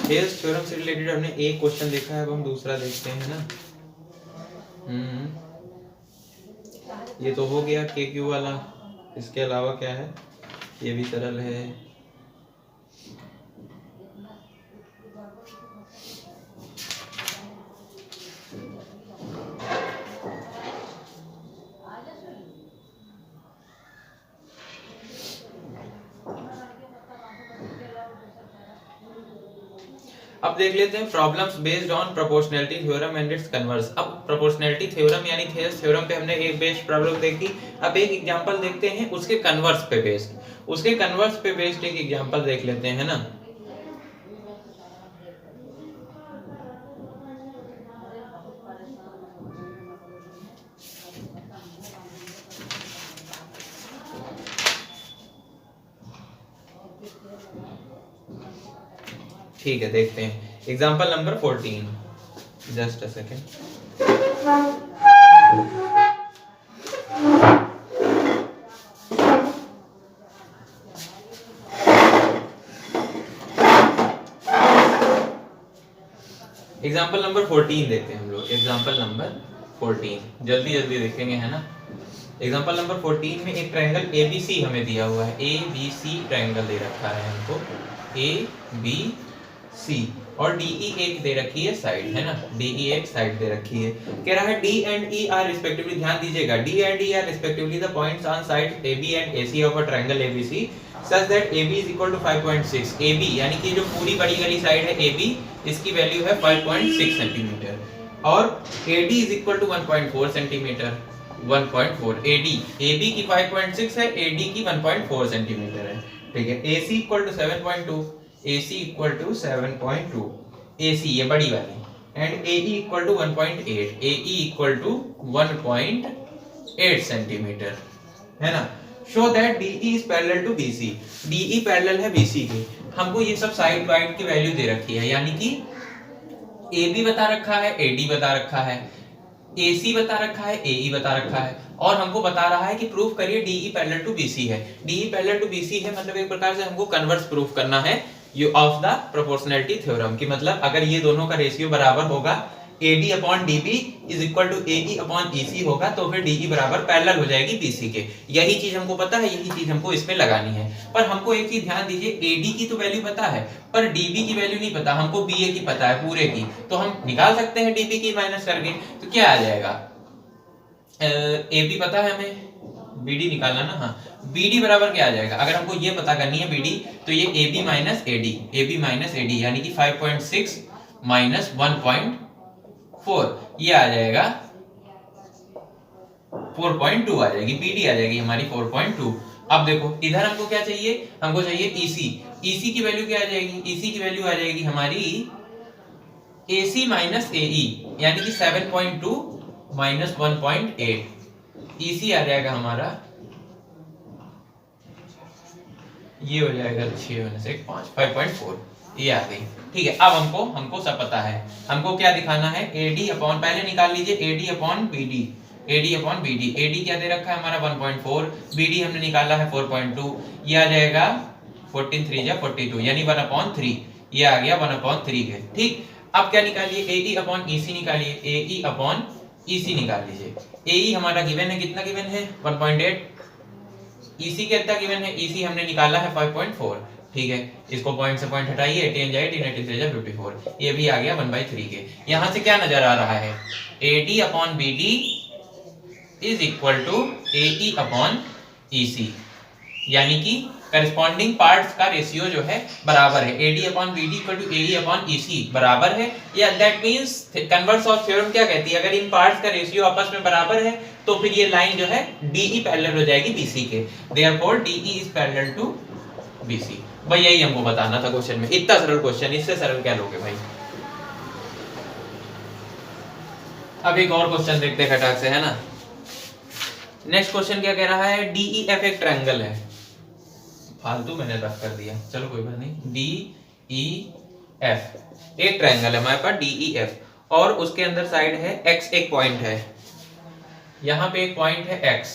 Thales theorem से related हमने एक क्वेश्चन देखा है, अब हम दूसरा देखते हैं ना। ये तो हो गया के क्यू वाला। इसके अलावा क्या है, ये भी सरल है। अब देख लेते हैं problems based on proportionality theorem and it's converse. अब प्रोपोर्शनैलिटी थ्योरम यानी थेल्स थ्योरम पे हमने एक बेस्ड प्रॉब्लम देखी। अब एक एग्जांपल देखते हैं उसके कन्वर्स पे बेस्ड। उसके कन्वर्स पे बेस्ड एक एग्जांपल देख लेते हैं ना। ठीक है, देखते हैं example number 14। Just a second. Example number 14 देखते हैं हम लोग। एग्जाम्पल नंबर 14 जल्दी जल्दी देखेंगे, है ना। एग्जाम्पल नंबर 14 में एक ट्रायंगल ABC हमें दिया हुआ है। ABC ट्रायंगल दे रखा है हमको, ABC, और DE एक दे रखी है साइड, है ना। DE एक साइड दे रखी है। कह रहा है D and E are respectively, ध्यान दीजिएगा, D and E are respectively the points on side AB and AC of a triangle ABC such that AB is equal to 5.6। AB यानी कि जो पूरी बड़ी वाली साइड है AB, इसकी वैल्यू है 5.6 सेंटीमीटर, और AD is equal to 1.4 centimetre. 1.4 AB की 5.6 है, AD की 1.4 सेंटीमीटर है। ठीक है, AC equal to 7.2, AC equal to 7.2, AC ये बड़ी वाली, and AE equal to 1.8, AE equal to 1.8 centimetre, है ना। Show that DE is parallel to BC, DE parallel है BC के। हमको ये सब साइड वाइड की वैल्यू दे रखी है, यानी कि AB बता रखा है, AD बता रखा है, AC बता रखा है, AE बता रखा है, और हमको बता रहा है कि प्रूफ करिए DE पैरेलल टू BC है। DE पैरेलल टू BC है मतलब एक प्रकार से हमको कन्वर्स प्रूफ करना है you of the proportionality theorem की। मतलब अगर ये दोनों का रेशियो बराबर होगा, AD upon DB is equal to AE upon EC होगा, तो फिर DE बराबर पैरेलल हो जाएगी BC के। यही चीज हमको पता है, यही चीज हमको इसमें लगानी है। पर हमको एक चीज ध्यान दीजिए, AD की तो वैल्यू पता है, पर DB की वैल्यू नहीं पता। हमको BA की पता है पूरे की, तो हम निकाल सकते हैं DB की माइनस करके। तो क्या आ जाएगा, AB पता है हमें, BD निकालना ना। हाँ, BD बराबर क्या आ जाएगा, अगर हमको ये पता करनी है BD, तो ये AB minus AD, AB minus AD यानी कि 5.6 माइनस 1.4, ये आ जाएगा 4.2 आ जाएगी। BD आ जाएगी हमारी 4.2। अब देखो इधर हमको क्या चाहिए, हमको चाहिए EC। EC की वैल्यू क्या आ जाएगी, EC की वैल्यू आ जाएगी हमारी AC माइनस AE यानी कि 7.2 माइनस 1.8। EC आ जाएगा हमारा, ये हो जाएगा 6 में से 5, 5.4, ये आ गई। ठीक है, अब हमको सब पता है। हमको क्या दिखाना है, AD अपॉन, पहले निकाल लीजिए AD upon BD, AD upon BD। AD क्या दे रखा है हमारा 1.4, BD हमने निकाला है 4.2, ये आ जाएगा 14 3 जा 42 यानी 1/3, ये आ गया 1/3 के। ठीक, अब क्या निकालिए, AE अपॉन EC निकालिए, AE अपॉन EC निकाल लीजिए। AE हमारा गिवन है, कितना गिवन है 1.8, EC कितना गिवन है, EC हमने निकाला है 5.4। ठीक है, इसको पॉइंट से पॉइंट हटाइए, 18 जाए 18, 18 3 जा 54, ये भी आ गया 1/3 के। यहां से क्या नजर आ रहा है, AD upon BD is equal to AE upon EC, यानी कि करस्पॉन्डिंग पार्ट्स का रेशियो जो है बराबर है। AD upon BD equal to AE upon EC बराबर है, या that means converse of theorem क्या कहती है, अगर इन पार्ट्स का रेशियो आपस में बराबर है तो फिर ये लाइन जो है DE पैरेलल हो जाएगी BC के। Therefore DE is parallel to BC। भाई यही हमको बताना था क्वेश्चन में, इतना सरल क्वेश्चन, इससे सरल क्या लोगे भाई। अब एक और क्वेश्चन देखते हैं खटाक से, है ना। नेक्स्ट क्वेश्चन क्या कह रहा है, DEF एक ट्रायंगल है, फालतू मैंने रफ कर दिया, चलो कोई बात नहीं। DEF एक ट्रायंगल है हमारे पास DEF, और उसके अंदर साइड है X, एक पॉइंट है, यहाँ पे एक पॉइंट है X,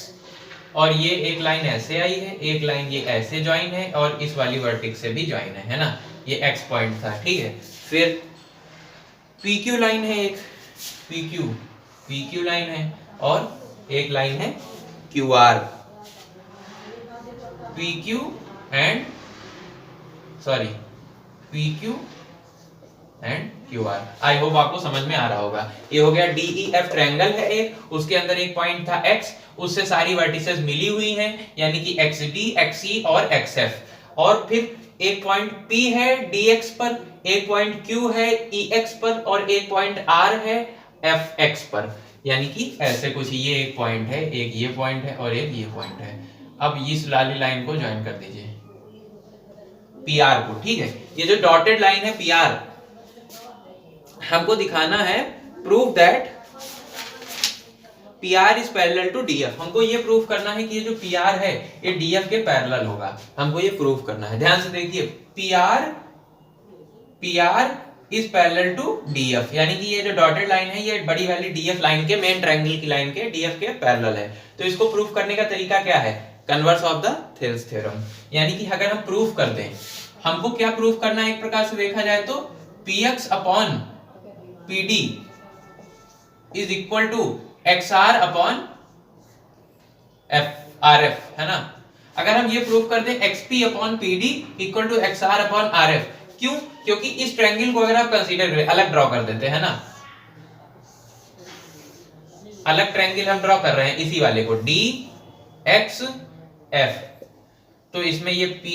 और ये एक लाइन ऐसे आई है, एक लाइन ये ऐसे ज्वाइन है, और इस वाली वर्टेक्स से भी ज्वाइन है ना। ये X पॉइंट था, ठीक है। फिर PQ लाइन है एक, PQ लाइन है, और एक लाइन है QR, PQ and PQ and QR। I hope आपको समझ में आ रहा होगा। ये हो गया DEF ट्रायंगल है एक, उसके अंदर एक पॉइंट था X, उससे सारी वर्टिसेस मिली हुई हैं, यानी कि XD, XE और XF, और फिर एक पॉइंट P है DX पर, एक पॉइंट Q है EX पर, और एक पॉइंट R है FX पर, यानी कि ऐसे कुछ ये एक पॉइंट है, एक ये पॉइंट है और एक ये पॉइंट है। अब इस वाली लाइन को ज्वाइन कर दीजिए PR को, ठीक है। ये जो डॉटेड लाइन है PR, हमको दिखाना है prove that PR is parallel to DF। हमको ये प्रूव करना है कि ये जो PR है ये DF के पैरेलल होगा, हमको ये प्रूव करना है। ध्यान से देखिए, PR is parallel to DF, यानी कि ये जो डॉटेड लाइन है ये बड़ी वाली DF लाइन के, मेन ट्रायंगल की लाइन के DF के पैरेलल है। तो इसको प्रूव करने का तरीका क्या है? Converse of the Thales theorem, यानी कि अगर हम प्रूव कर दें, हमको क्या प्रूव करना है, एक प्रकार से देखा जाए तो PX upon PD is equal to XR upon RF, है ना। अगर हम ये प्रूव कर दें XP upon PD equal to XR upon RF, क्यों? क्योंकि इस ट्रायंगल को अगर आप कंसीडर करें, अलग ड्रॉ कर देते हैं ना, अलग ट्रायंगल हम ड्रॉ कर रहे हैं, इसी वाले को DXF, तो इसमें ये P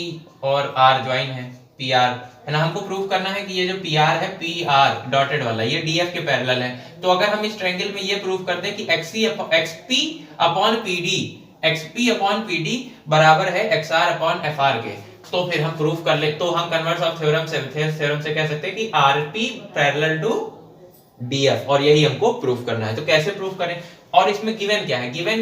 और R ज्वाइन है, PR है ना। हमको प्रूव करना है कि ये जो PR है, PR डॉटेड वाला, ये DF के पैरेलल है। तो अगर हम इस ट्रायंगल में ये प्रूव कर दें कि XP अपॉन PD बराबर है XR अपॉन FR के, तो फिर हम प्रूव कर ले, तो हम कन्वर्स ऑफ थ्योरम से कह सकते हैं कि RP पैरेलल टू DF, और यही हमको प्रूव करना है। तो कैसे प्रूव करें? और इसमें गिवन क्या है? गिवन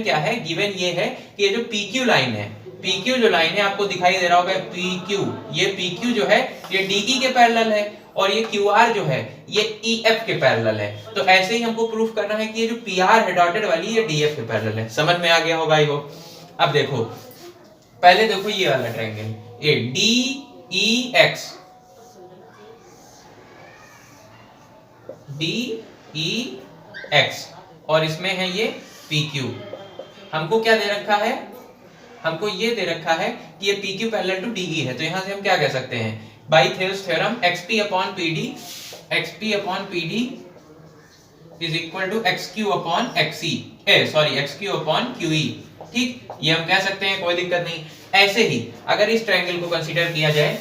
ये है कि ये जो PQ लाइन है, PQ जो लाइन है आपको दिखाई दे रहा होगा, PQ, ये PQ जो है ये DE के पैरेलल है, और ये QR जो है ये EF के पैरेलल है। तो ऐसे ही हमको प्रूफ करना है कि ये जो PR है डॉटेड वाली, ये DF के पैरेलल है। समझ में आ गया होगा आई होप। अब देखो, पहले देखो ये वाला ट्रायंगल, ये DEX, और इसमें है ये PQ। हमको क्या दे रखा है? हमको ये दे रखा है कि ये PQ पैरेलल टू DE है। तो यहां से हम क्या कह सकते हैं, by Thales theorem XP upon PD is equal to XQ upon XQ upon QE। ठीक, ये हम कह सकते हैं, कोई दिक्कत नहीं। ऐसे ही अगर इस ट्रायंगल को कंसीडर किया जाए,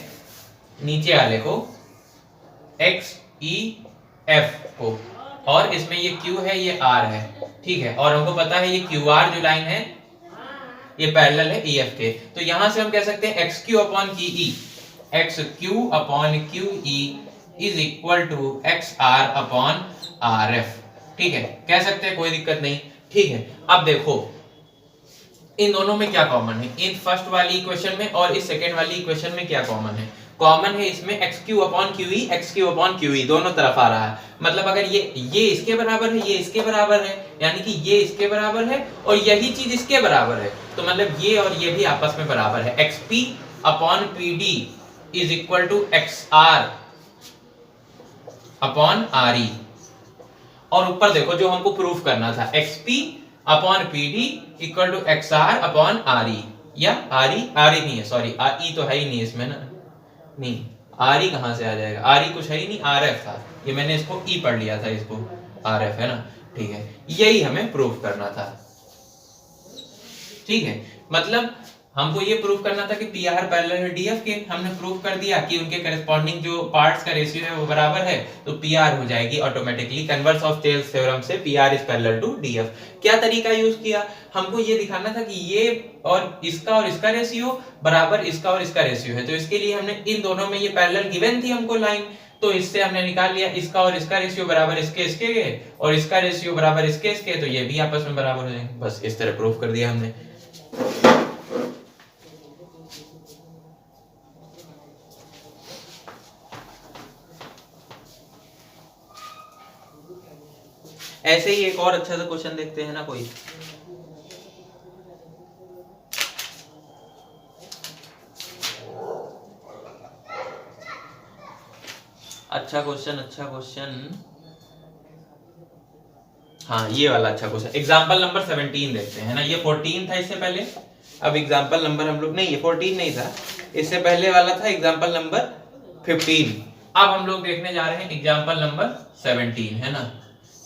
नीचे वाले को XEF को, और इसमें ये Q है, ये R है, ठीक है, और हमको पता है ये QR जो लाइन है ये पैरेलल है EF के। तो यहां से हम कह सकते हैं XQ upon QE is equal to XR upon RF। ठीक है, कह सकते हैं, कोई दिक्कत नहीं। ठीक है, अब देखो इन दोनों में क्या कॉमन है, इन फर्स्ट वाली इक्वेशन में और इस सेकेंड वाली इक्वेशन में क्या कॉमन है? कॉमन है इसमें XQ अपॉन QE दोनों तरफ आ रहा है। मतलब अगर ये इसके बराबर है, ये इसके बराबर है, यानी कि ये इसके बराबर है और यही चीज इसके बराबर है, तो मतलब ये और ये भी आपस में बराबर है। XP upon PD is equal to XR upon RE। और ऊपर देखो जो हमको प्रूफ करना था, XP upon PD equal to XR upon RE, या RE नहीं है, सॉरी E तो है ही नहीं इसमें ना, नहीं RE कहां से आ जाएगा, RE कुछ है ही नहीं, RF था, ये मैंने इसको E पढ़ लिया था, इसको RF है ना। ठीक है, यही हमें प्रूफ करना था। ठीक है, मतलब हमको ये प्रूफ करना था कि PR पैरेलल है DF के, हमने प्रूफ कर दिया कि उनके करस्पॉन्डिंग जो पार्ट्स का रेशियो है वो बराबर है, तो PR हो जाएगी automatically. Converse of Thales theorem से PR is parallel to DF। क्या तरीका यूज किया? हमको ये दिखाना था कि ये और इसका रेशियो बराबर इसका और इसका रेशियो है, तो इसके लिए हमने इन दोनों में ये पैरेलल गिवन थी हमको लाइन, तो इससे हमने निकाल लिया इसका और इसका रेशियो बराबर इसके के, और इसका रेशियो बराबर इसके, तो ये भी आपस में बराबर हो जाएंगे। बस इस तरह प्रूफ कर दिया हमने। ऐसे ही एक और अच्छा सा क्वेश्चन देखते हैं ना कोई। अच्छा क्वेश्चन। हाँ ये वाला अच्छा क्वेश्चन, एग्जाम्पल नंबर 17 देखते हैं ना। ये 14 था इससे पहले, अब एग्जाम्पल नंबर हम लोग नहीं, ये 14 नहीं था, इससे पहले वाला था एग्जाम्पल नंबर 15। अब हम लोग देखने जा रहे हैं एग्जाम्पल नंबर 17, है ना।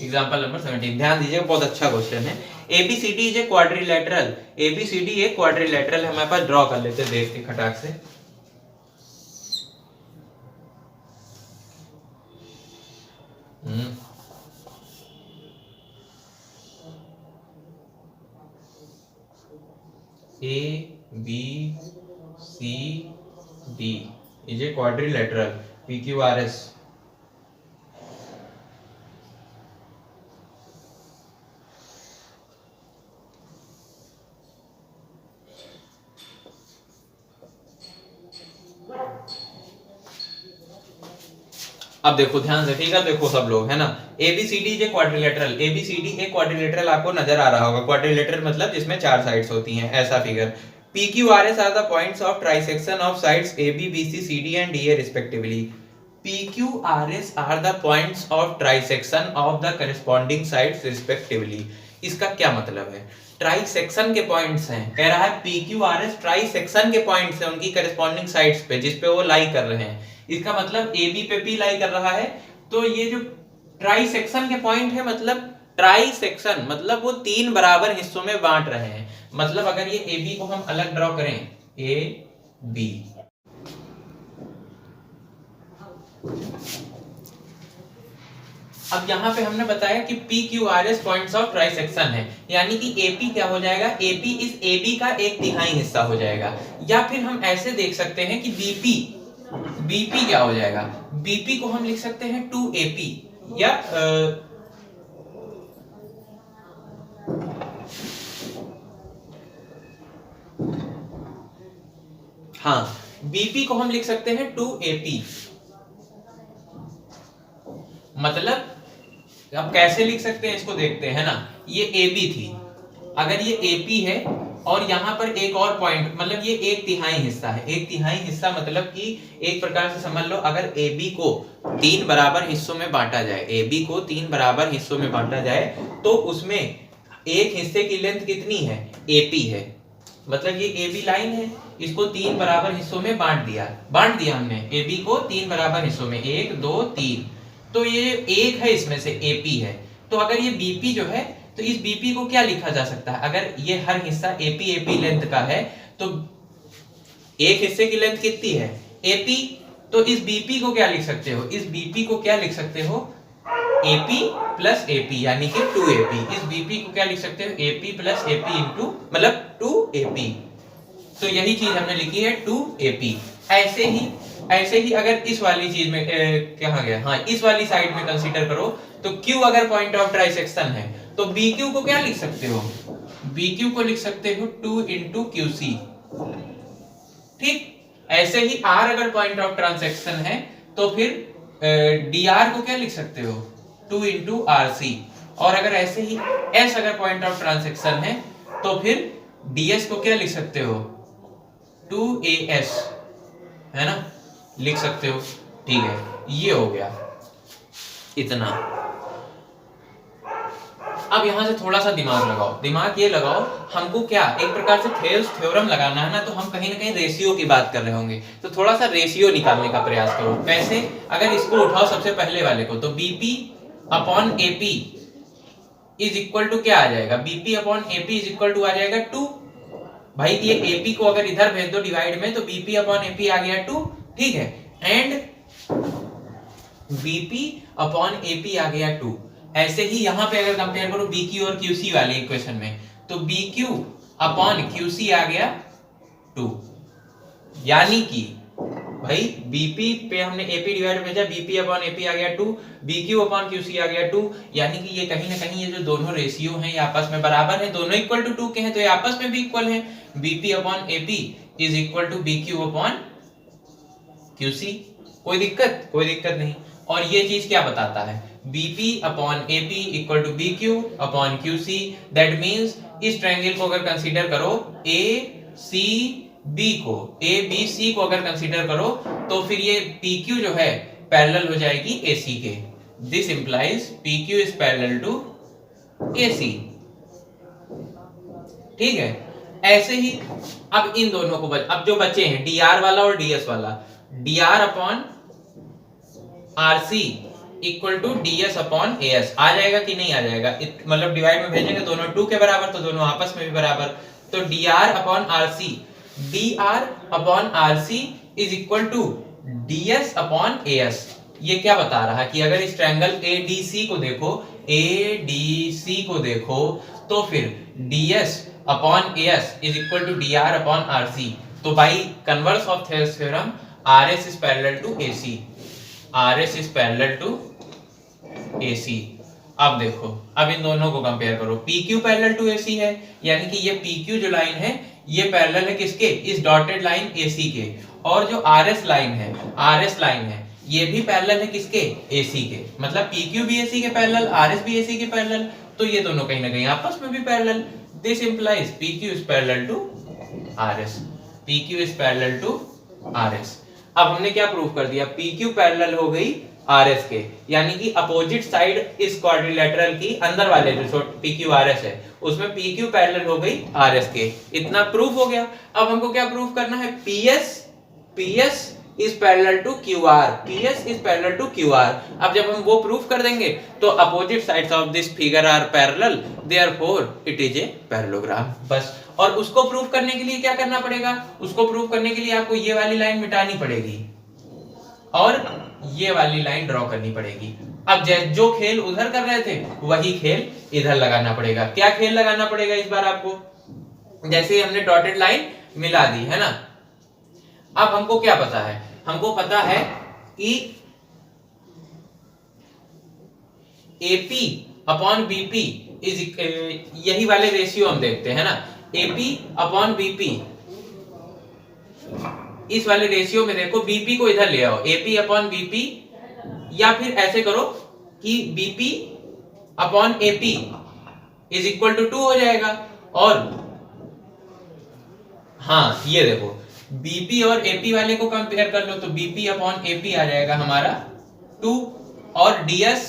एग्जाम्पल नंबर 17 ध्यान दीजिए, बहुत अच्छा क्वेश्चन है। ABCD is a quadrilateral, ABCD एक क्वाड्रिलेटरल है, हमारे पास ड्रॉ कर लेते हैं देख के खटाक से। ABCD is a quadrilateral PQRS। अब देखो ध्यान से, ठीक है, देखो सब लोग, है ना। ABCD is a quadrilateral, ABCD एक क्वाड्रिलेटरल आपको नजर आ रहा होगा। क्वाड्रिलेटरल मतलब जिसमें 4 साइड्स होती हैं, ऐसा figure. PQRS are the points of trisection of sides AB, BC, CD and DA respectively. PQRS are the points of trisection of the corresponding sides respectively. इसका क्या मतलब है? ट्राइसेक्शन के पॉइंट्स हैं, कह रहा है PQRS ट्राइसेक्शन के पॉइंट्स हैं उनकी करेस्पॉन्डिंग साइड्स पे, जिस पे वो लाई कर रहे हैं। इसका मतलब AB पे P लाई कर रहा है, तो ये जो ट्राई सेक्शन के पॉइंट है, मतलब ट्राई सेक्शन मतलब वो 3 बराबर हिस्सों में बांट रहे हैं। मतलब अगर ये AB को हम अलग ड्रॉ करें, AB, अब यहां पे हमने बताया कि PQRS points of try section है, यानी कि AP क्या हो जाएगा, AP इस AB का 1/3 हिस्सा हो जाएगा। या फिर हम ऐसे देख सकते हैं कि BP क्या हो जाएगा, BP को हम लिख सकते हैं 2AP, या हाँ BP को हम लिख सकते हैं 2AP। मतलब अब कैसे लिख सकते हैं इसको देखते हैं ना। ये AB थी, अगर ये AP है और यहाँ पर एक और पॉइंट, मतलब ये 1/3 हिस्सा है। 1/3 हिस्सा मतलब कि एक प्रकार से समझ लो, अगर AB को 3 बराबर हिस्सों में बांटा जाए, AB को 3 बराबर हिस्सों में बांटा जाए, तो उसमें एक हिस्से की लेंथ कितनी है, AP है। मतलब ये AB लाइन है, इसको 3 बराबर हिस्सों में बांट दिया हमने AB को 3 बराबर हिस्सों में, 1 2 3, तो ये एक है, इसमें से AP है। तो अगर ये BP जो है, तो इस BP को क्या लिखा जा सकता है, अगर ये हर हिस्सा AP लेंथ का है, तो एक हिस्से की लेंथ कितनी है, AP, तो इस BP को क्या लिख सकते हो, इस BP को क्या लिख सकते हो, AP प्लस AP, यानी कि 2AP। इस BP को क्या लिख सकते हो, AP प्लस AP इंटू, मतलब 2AP। तो यही चीज हमने लिखी है 2AP। ऐसे ही अगर इस वाली चीज में कहाँ गया, हाँ इस वाली साइड में कंसीडर करो, तो Q अगर पॉइंट ऑफ ट्राइसेक्शन है, तो BQ को क्या लिख सकते हो, BQ को लिख सकते हो 2 इंटू QC। ठीक, ऐसे ही R अगर पॉइंट ऑफ ट्रांसेक्शन है, तो फिर DR को क्या लिख सकते हो, 2 इंटू RC। और अगर ऐसे ही S अगर पॉइंट ऑफ ट्रांसेक्शन है, तो फिर DS को क्या लिख सकते हो, 2AS, है ना, लिख सकते हो। ठीक है, ये हो गया इतना। अब यहां से थोड़ा सा दिमाग लगाओ, दिमाग ये लगाओ, हमको क्या एक प्रकार से थेल्स थ्योरम लगाना है ना, तो हम कहीं ना कहीं रेशियो की बात कर रहे होंगे, तो थोड़ा सा रेशियो निकालने का प्रयास करो। कैसे, अगर इसको उठाओ सबसे पहले वाले को, तो BP upon AP is equal to क्या आ जाएगा, BP upon AP is equal to आ जाएगा 2। भाई ये AP को अगर इधर भेज दो डिवाइड में, तो BP अपॉन AP आ गया 2, ठीक है, एंड BP अपॉन AP आ गया 2। ऐसे ही यहां पे अगर कंपेयर करो BQ और QC वाले इक्वेशन में, तो BQ अपॉन QC आ गया 2, यानी कि भाई BP पे हमने AP डिवाइड भेजा, BP अपॉन AP आ गया 2, BQ अपॉन QC आ गया 2, यानी कि ये कहीं ना कहीं ये जो दोनों रेशियो हैं ये आपस में बराबर है, दोनों इक्वल टू 2 के हैं, तो ये आपस में भी इक्वल है। BP upon AP is equal to BQ upon QC। कोई दिक्कत नहीं। और ये चीज क्या बताता है, BP upon AP equal to BQ upon QC, that means इस ट्रायंगल को अगर कंसीडर करो, ABC को अगर कंसीडर करो, तो फिर ये PQ जो है पैरेलल हो जाएगी AC के। This implies PQ is parallel to AC। ठीक है, ऐसे ही अब इन दोनों को अब जो बचे हैं DR वाला और DS वाला, DR upon RC equal to DS upon AS आ जाएगा कि नहीं आ जाएगा? मतलब डिवाइड में भेजेंगे दोनों 2 के बराबर तो दोनों आपस में भी बराबर, तो DR upon RC, DR upon RC is equal to DS upon AS। ये क्या बता रहा है कि अगर इस ट्रायंगल ADC को देखो, ADC को देखो तो फिर DS upon AS is equal to DR upon RC। तो by converse of Thales theorem RS is parallel to AC, RS is parallel to AC। अब देखो, अब इन दोनों को कंपेयर करो, PQ पैरेलल टू AC है, यानी कि ये PQ जो लाइन है ये पैरेलल है किसके? इस डॉटेड लाइन AC के, और जो RS लाइन है ये भी पैरेलल है किसके? AC के। मतलब PQ भी AC के पैरेलल, RS भी AC के पैरेलल, तो ये दोनों कहीं ना कहीं आपस में भी parallel. This implies PQ is parallel to RS, PQ is parallel to RS। अब हमने क्या प्रूव कर दिया? PQ पैरेलल हो गई RS के, यानी कि अपोजिट साइड इस क्वाड्रिलेटरल की अंदर वाले जो PQ RS है उसमें PQ पैरेलल हो गई RS के। इतना प्रूफ हो गया। अब हमको क्या प्रूफ करना है? PS is parallel to QR, PS is parallel to QR। अब जब हम वो प्रूफ कर देंगे तो opposite sides of this figure are parallel, therefore it is a parallelogram. बस। और उसको प्रूफ करने के लिए क्या करना पड़ेगा? उसको प्रूफ करने के लिए आपको ये वाली लाइन मिटानी पड़ेगी और ये वाली लाइन ड्रॉ करनी पड़ेगी। अब जो खेल उधर कर रहे थे वही खेल इधर लगाना पड़ेगा। क्या खेल लगाना पड़ेगा इस बार आपको? जैसे ही हमने डॉटेड लाइन मिला दी है ना, अब हमको क्या पता है? हमको पता है कि AP अपॉन BP इज, यही वाले रेशियो हम देखते हैं ना, AP अपॉन BP, इस वाले रेशियो में देखो BP को इधर ले आओ, AP अपॉन BP, या फिर ऐसे करो कि BP upon AP is equal to 2 हो जाएगा। और हाँ ये देखो BP और AP वाले को कंपेयर कर लो तो BP अपॉन AP आ जाएगा हमारा 2, और DS,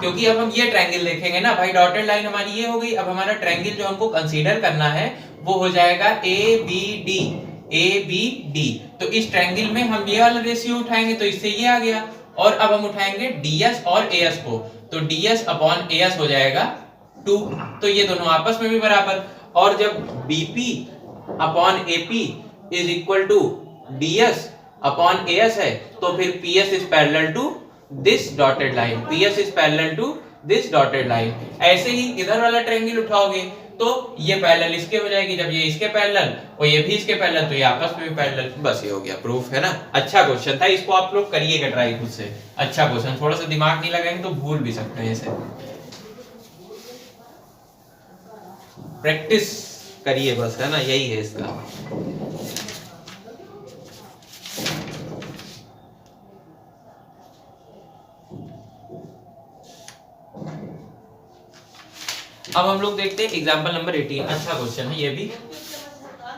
क्योंकि अब हम ये ट्रायंगल देखेंगे ना भाई, डॉटेड लाइन हमारी ये हो गई। अब हमारा ट्रायंगल जो हमको कंसीडर करना है वो हो जाएगा ABD, ABD। तो इस ट्रायंगल में हम ये वाला रेशियो उठाएंगे तो इससे ये आ गया, और अब हम उठाएंगे DS और AS को, तो DS अपॉन AS हो जाएगा 2। तो ये दोनों आपस में भी बराबर। और जब BP upon AP is equal to DS upon AS है तो फिर PS is parallel to this dotted line, PS is parallel to this dotted line. ऐसे ही इधर वाला ट्रायंगल उठाओगे तो ये पैरेलल इसके हो जाएगी, जब ये इसके पैरेलल और ये भी इसके पैरेलल तो ये आपस में भी पैरेलल। बस ये हो गया प्रूफ, है ना। अच्छा क्वेश्चन था, इसको आप लोग करिएगा ट्राई खुद से। अच्छा क्वेश्चन, थोड़ा सा दिमाग नहीं लगाएंगे तो भूल भी सकते हैं इसे। प्रैक्टिस करिए बस, है ना, यही है इसका। अब हम लोग देखते हैं एग्जांपल नंबर 18। अच्छा क्वेश्चन है ये भी।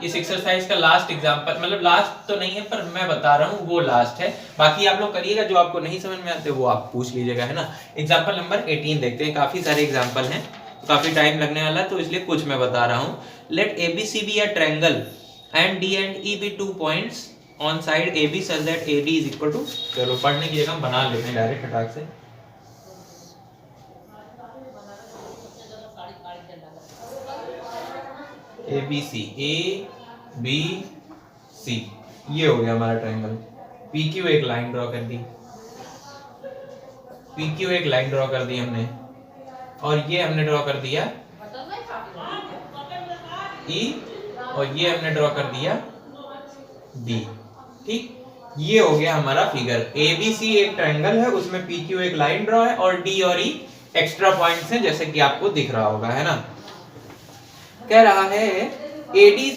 इस एक्सरसाइज का लास्ट एग्जांपल, मतलब लास्ट तो नहीं है पर मैं बता रहा हूँ वो लास्ट है, बाकी आप लोग करिएगा। जो आपको नहीं समझ में आते वो आप पूछ लीजिएगा, है ना। एग्जांपल नंबर 18 देखते हैं। काफी सारे एग्जांपल हैं, काफी टाइम लगने वाला है तो इसलिए कुछ मैं बता रहा हूँ। Let ABC be a triangle and D and E be 2 points on side AB such that AD is equal to, चलो पढ़ने की जगह हम बना लेते हैं डायरेक्ट फटाक से। ABC, ABC, ये हो गया हमारा ट्रायंगल। PQ एक लाइन ड्रॉ कर दी, PQ एक लाइन ड्रॉ कर दी हमने, और ये हमने ड्रॉ कर दिया E, और ये हमने ड्रॉ कर दिया D। ठीक, ये हो गया हमारा फिगर। ABC एक ट्रायंगल है, उसमें PQ एक लाइन ड्रॉ है, और D और E एक्स्ट्रा पॉइंट्स हैं जैसे कि आपको दिख रहा होगा, है ना। कह रहा है AD